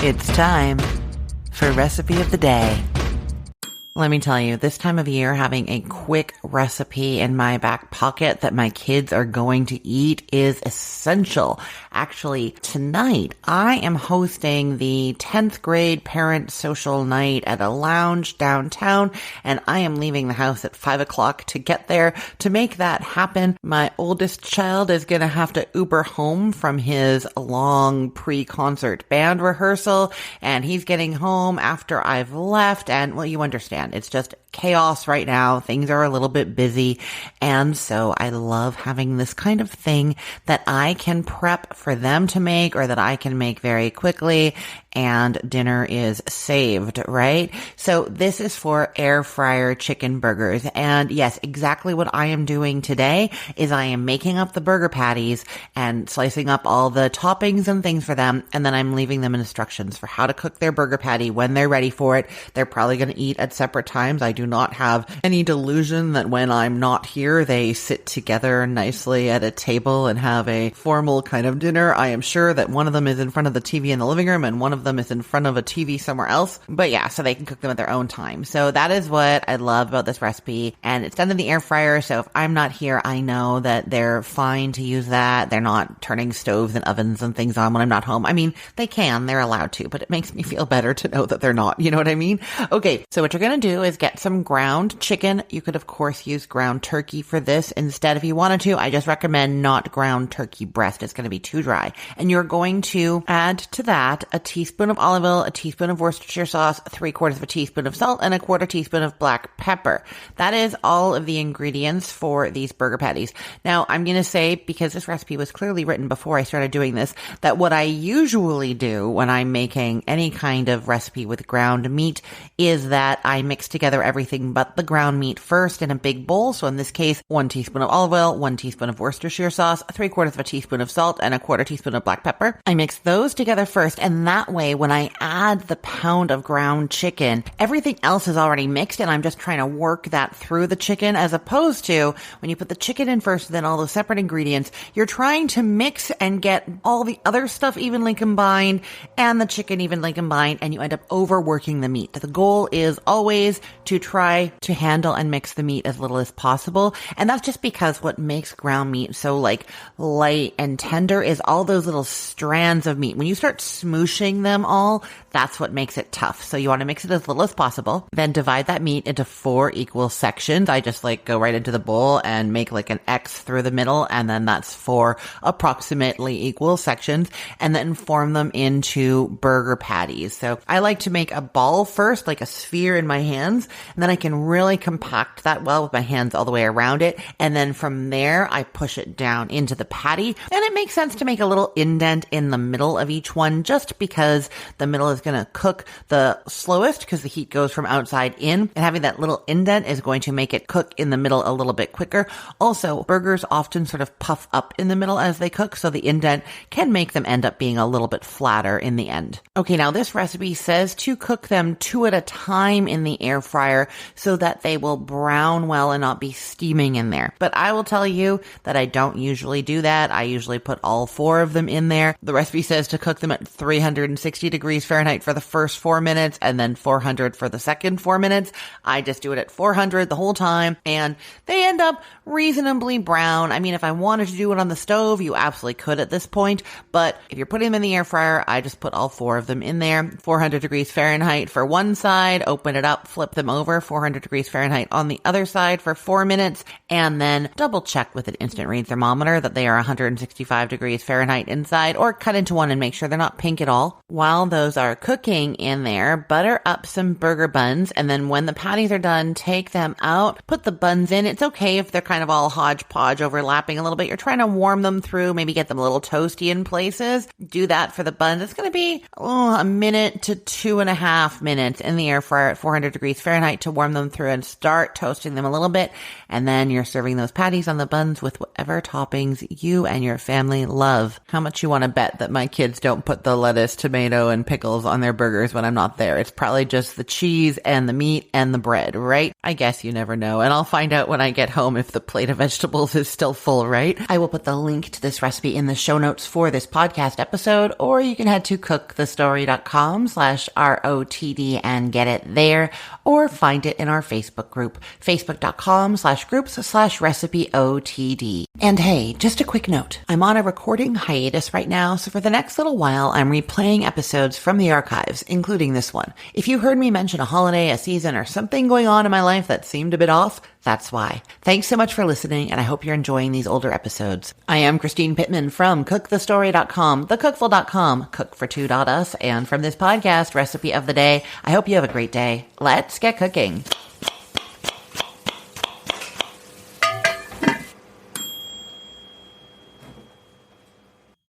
It's time for Recipe of the Day. Let me tell you, this time of year, having a quick recipe in my back pocket that my kids are going to eat is essential. Actually, tonight, I am hosting the 10th grade parent social night at a lounge downtown, and I am leaving the house at 5 o'clock to get there. To make that happen, my oldest child is going to have to Uber home from his long pre-concert band rehearsal, and he's getting home after I've left, and, well, you understand. It's just chaos right now. Things are a little bit busy. And so I love having this kind of thing that I can prep for them to make or that I can make very quickly, and dinner is saved, right? So this is for air fryer chicken burgers. And yes, exactly what I am doing today is I am making up the burger patties and slicing up all the toppings and things for them. And then I'm leaving them instructions for how to cook their burger patty when they're ready for it. They're probably going to eat at separate times. I do not have any delusion that when I'm not here, they sit together nicely at a table and have a formal kind of dinner. I am sure that one of them is in front of the TV in the living room and one of them is in front of a TV somewhere else. But yeah, so they can cook them at their own time. So that is what I love about this recipe. And it's done in the air fryer. So if I'm not here, I know that they're fine to use that. They're not turning stoves and ovens and things on when I'm not home. I mean, they can, they're allowed to, but it makes me feel better to know that they're not. You know what I mean? Okay. So what you're going to do is get some ground chicken. You could, of course, use ground turkey for this instead if you wanted to. I just recommend not ground turkey breast. It's going to be too dry. And you're going to add to that a teaspoon of olive oil, a teaspoon of Worcestershire sauce, 3/4 of a teaspoon of salt, and a 1/4 teaspoon of black pepper. That is all of the ingredients for these burger patties. Now, I'm going to say, because this recipe was clearly written before I started doing this, that what I usually do when I'm making any kind of recipe with ground meat is that I mix together everything but the ground meat first in a big bowl. So in this case, 1 teaspoon of olive oil, 1 teaspoon of Worcestershire sauce, 3/4 of a teaspoon of salt, and a 1/4 teaspoon of black pepper. I mix those together first, and that way when I add the pound of ground chicken, everything else is already mixed and I'm just trying to work that through the chicken, as opposed to when you put the chicken in first, then all the separate ingredients, you're trying to mix and get all the other stuff evenly combined and the chicken evenly combined, and you end up overworking the meat. The goal is always to try to handle and mix the meat as little as possible. And that's just because what makes ground meat so like light and tender is all those little strands of meat. When you start smooshing them all, that's what makes it tough. So you want to mix it as little as possible. Then divide that meat into 4 equal sections. I just like go right into the bowl and make like an X through the middle. And then that's 4 approximately equal sections, and then form them into burger patties. So I like to make a ball first, like a sphere in my hands, and then I can really compact that well with my hands all the way around it. And then from there, I push it down into the patty. And it makes sense to make a little indent in the middle of each one, just because the middle is going to cook the slowest because the heat goes from outside in, and having that little indent is going to make it cook in the middle a little bit quicker. Also, burgers often sort of puff up in the middle as they cook, so the indent can make them end up being a little bit flatter in the end. Okay, now this recipe says to cook them 2 at a time in the air fryer so that they will brown well and not be steaming in there. But I will tell you that I don't usually do that. I usually put all 4 of them in there. The recipe says to cook them at 360 degrees Fahrenheit for the first 4 minutes and then 400 for the second 4 minutes. I just do it at 400 the whole time, and they end up reasonably brown. I mean, if I wanted to do it on the stove, you absolutely could at this point, but if you're putting them in the air fryer, I just put all 4 of them in there. 400 degrees Fahrenheit for one side, open it up, flip them over, 400 degrees Fahrenheit on the other side for 4 minutes, and then double check with an instant read thermometer that they are 165 degrees Fahrenheit inside, or cut into one and make sure they're not pink at all. While those are cooking in there, butter up some burger buns, and then when the patties are done, take them out, put the buns in. It's okay if they're kind of all hodgepodge overlapping a little bit. You're trying to warm them through, maybe get them a little toasty in places. Do that for the buns. It's going to be a minute to 2.5 minutes in the air fryer at 400 degrees Fahrenheit to warm them through and start toasting them a little bit. And then you're serving those patties on the buns with whatever toppings you and your family love. How much you want to bet that my kids don't put the lettuce, tomato, and pickles on their burgers when I'm not there? It's probably just the cheese and the meat and the bread, right? I guess you never know. And I'll find out when I get home if the plate of vegetables is still full, right? I will put the link to this recipe in the show notes for this podcast episode, or you can head to cookthestory.com/ROTD and get it there, or find it in our Facebook group, facebook.com/groups/recipeotd. And hey, just a quick note. I'm on a recording hiatus right now, so for the next little while, I'm replaying episodes from the archives, including this one. If you heard me mention a holiday, a season, or something going on in my life that seemed a bit off, that's why. Thanks so much for listening, and I hope you're enjoying these older episodes. I am Christine Pittman from cookthestory.com, thecookful.com, cookfor2.us, and from this podcast, Recipe of the Day. I hope you have a great day. Let's get cooking.